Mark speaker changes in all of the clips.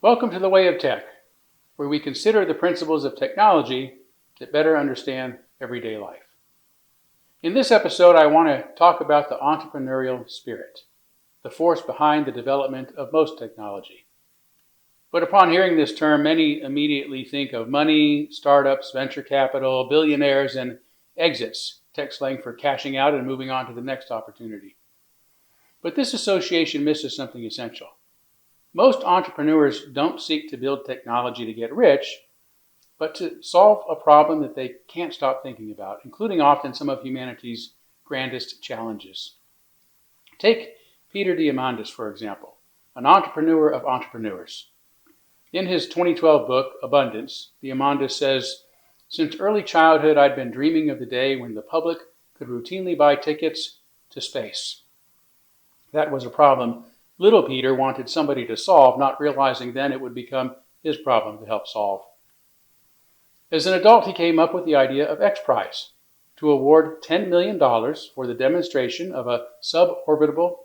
Speaker 1: Welcome to the Way of Tech, where we consider the principles of technology to better understand everyday life. In this episode, I want to talk about the entrepreneurial spirit, the force behind the development of most technology. But upon hearing this term, many immediately think of money, startups, venture capital, billionaires, and exits, tech slang for cashing out and moving on to the next opportunity. But this association misses something essential. Most entrepreneurs don't seek to build technology to get rich, but to solve a problem that they can't stop thinking about, including often some of humanity's grandest challenges. Take Peter Diamandis, for example, an entrepreneur of entrepreneurs. In his 2012 book, Abundance, Diamandis says, "Since early childhood, I'd been dreaming of the day when the public could routinely buy tickets to space. That was a problem little Peter wanted somebody to solve, not realizing then it would become his problem to help solve. As an adult, he came up with the idea of X Prize, to award $10 million for the demonstration of a suborbitable,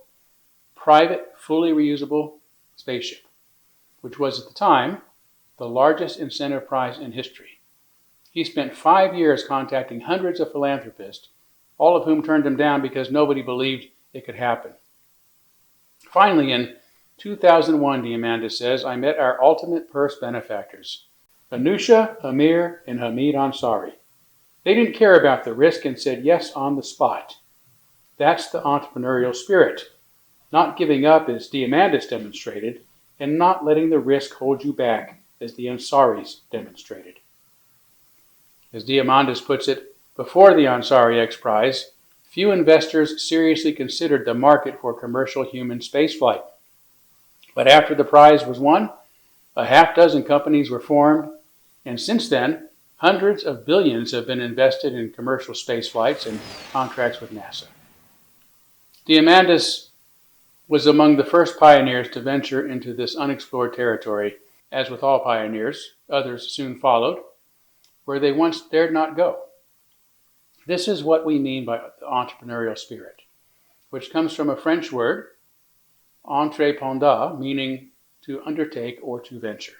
Speaker 1: private, fully reusable spaceship, which was at the time the largest incentive prize in history. He spent 5 years contacting hundreds of philanthropists, all of whom turned him down because nobody believed it could happen. Finally, in 2001, Diamandis says, I met our ultimate purse benefactors, Anusha, Amir, and Hamid Ansari. They didn't care about the risk and said yes on the spot. That's the entrepreneurial spirit. Not giving up, as Diamandis demonstrated, and not letting the risk hold you back, as the Ansaris demonstrated. As Diamandis puts it, before the Ansari X Prize, few investors seriously considered the market for commercial human spaceflight. But after the prize was won, a half dozen companies were formed, and since then, hundreds of billions have been invested in commercial space flights and contracts with NASA. Diamandis was among the first pioneers to venture into this unexplored territory. As with all pioneers, others soon followed, where they once dared not go. This is what we mean by the entrepreneurial spirit, which comes from a French word, entreprendre, meaning to undertake or to venture.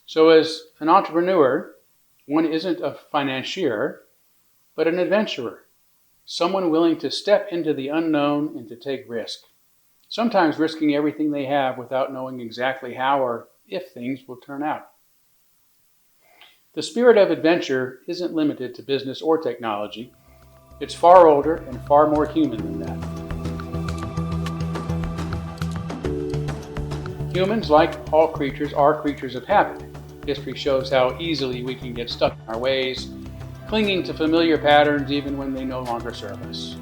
Speaker 1: So as an entrepreneur, one isn't a financier, but an adventurer, someone willing to step into the unknown and to take risk, sometimes risking everything they have without knowing exactly how or if things will turn out. The spirit of adventure isn't limited to business or technology. It's far older and far more human than that. Humans, like all creatures, are creatures of habit. History shows how easily we can get stuck in our ways, clinging to familiar patterns even when they no longer serve us.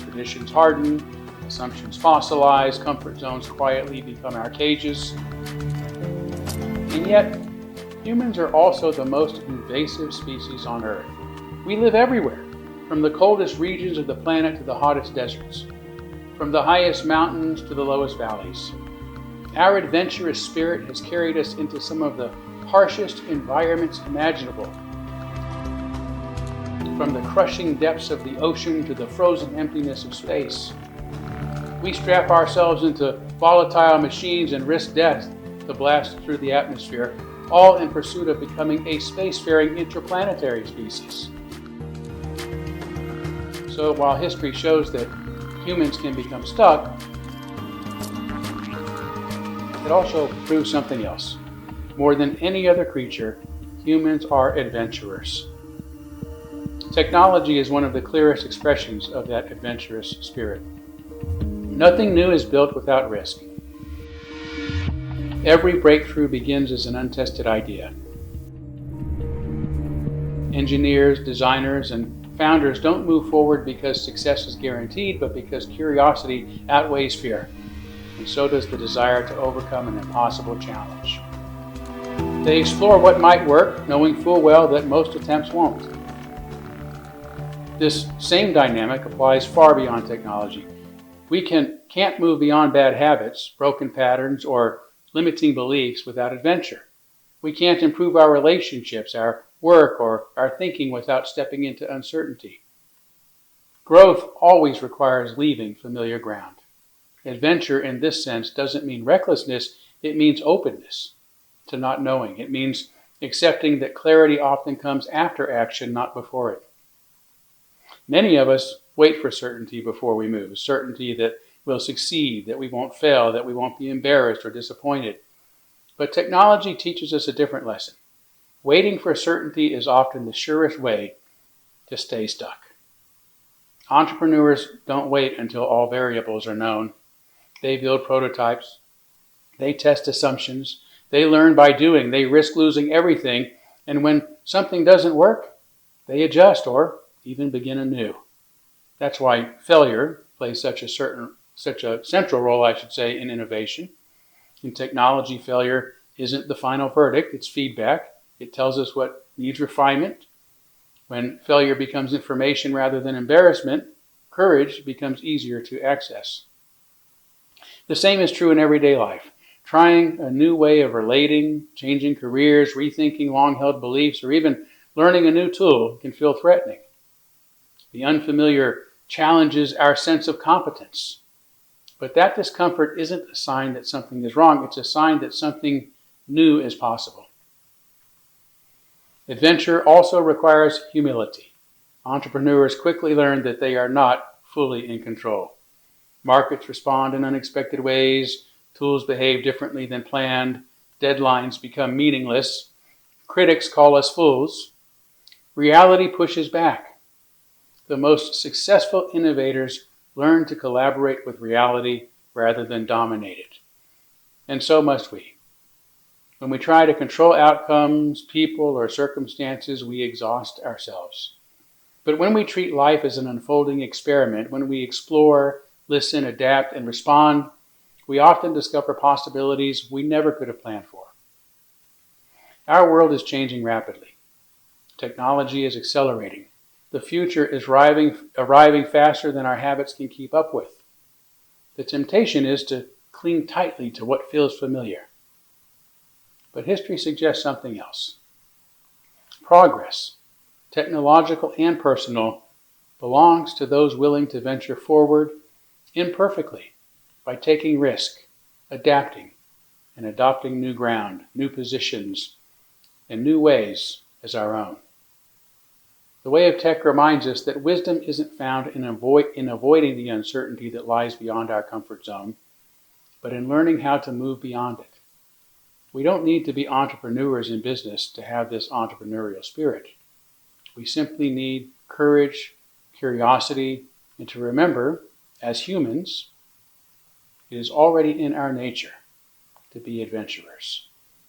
Speaker 1: Traditions harden, assumptions fossilize, comfort zones quietly become our cages. And yet, humans are also the most invasive species on Earth. We live everywhere, from the coldest regions of the planet to the hottest deserts, from the highest mountains to the lowest valleys. Our adventurous spirit has carried us into some of the harshest environments imaginable, from the crushing depths of the ocean to the frozen emptiness of space. We strap ourselves into volatile machines and risk death to blast through the atmosphere, all in pursuit of becoming a spacefaring interplanetary species. So while history shows that humans can become stuck, it also proves something else. More than any other creature, humans are adventurers. Technology is one of the clearest expressions of that adventurous spirit. Nothing new is built without risk. Every breakthrough begins as an untested idea. Engineers, designers, and founders don't move forward because success is guaranteed, but because curiosity outweighs fear, and so does the desire to overcome an impossible challenge. They explore what might work, knowing full well that most attempts won't. This same dynamic applies far beyond technology. We can't move beyond bad habits, broken patterns, or limiting beliefs without adventure. We can't improve our relationships, our work, or our thinking without stepping into uncertainty. Growth always requires leaving familiar ground. Adventure in this sense doesn't mean recklessness, it means openness to not knowing. It means accepting that clarity often comes after action, not before it. Many of us wait for certainty before we move, certainty that we'll succeed, that we won't fail, that we won't be embarrassed or disappointed. But technology teaches us a different lesson. Waiting for certainty is often the surest way to stay stuck. Entrepreneurs don't wait until all variables are known. They build prototypes. They test assumptions. They learn by doing. They risk losing everything. And when something doesn't work, they adjust or even begin anew. That's why failure plays such a central role, in innovation. In technology, failure isn't the final verdict, it's feedback. It tells us what needs refinement. When failure becomes information rather than embarrassment, courage becomes easier to access. The same is true in everyday life. Trying a new way of relating, changing careers, rethinking long-held beliefs, or even learning a new tool can feel threatening. The unfamiliar challenges our sense of competence. But that discomfort isn't a sign that something is wrong, it's a sign that something new is possible. Adventure also requires humility. Entrepreneurs quickly learn that they are not fully in control. Markets respond in unexpected ways, tools behave differently than planned, deadlines become meaningless, critics call us fools. Reality pushes back. The most successful innovators learn to collaborate with reality rather than dominate it. And so must we. When we try to control outcomes, people, or circumstances, we exhaust ourselves. But when we treat life as an unfolding experiment, when we explore, listen, adapt, and respond, we often discover possibilities we never could have planned for. Our world is changing rapidly. Technology is accelerating. The future is arriving faster than our habits can keep up with. The temptation is to cling tightly to what feels familiar. But history suggests something else. Progress, technological and personal, belongs to those willing to venture forward imperfectly by taking risk, adapting, and adopting new ground, new positions, and new ways as our own. The Way of Tech reminds us that wisdom isn't found in avoiding the uncertainty that lies beyond our comfort zone, but in learning how to move beyond it. We don't need to be entrepreneurs in business to have this entrepreneurial spirit. We simply need courage, curiosity, and to remember, as humans, it is already in our nature to be adventurers.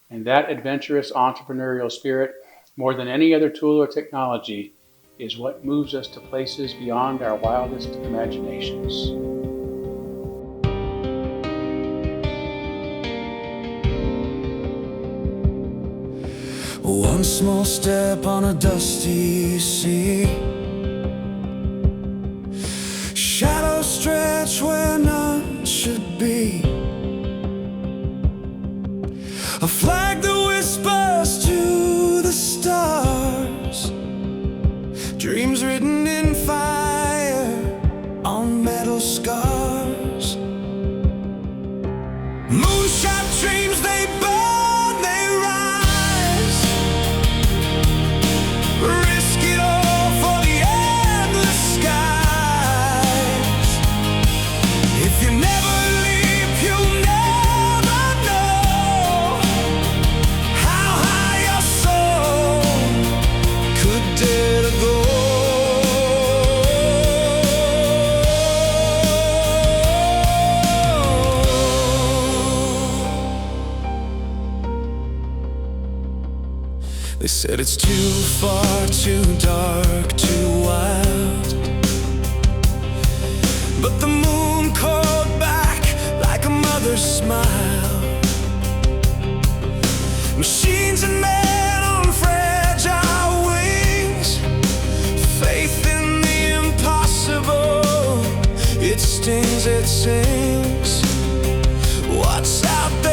Speaker 1: And that adventurous entrepreneurial spirit, more than any other tool or technology, is what moves us to places beyond our wildest imaginations.
Speaker 2: One small step on a dusty sea, shadows stretch where none should be, a flag that whispers to the stars, dreams written in fire on metal scars. Moonshot dreams, they burn, they rise. Risk it all for the endless skies. If you never leap, you'll never know how high your soul could dare to go. They said it's too far, too dark, too wild, but the moon called back like a mother's smile. Machines and men on fragile wings, faith in the impossible. It stings, it sings. What's out there?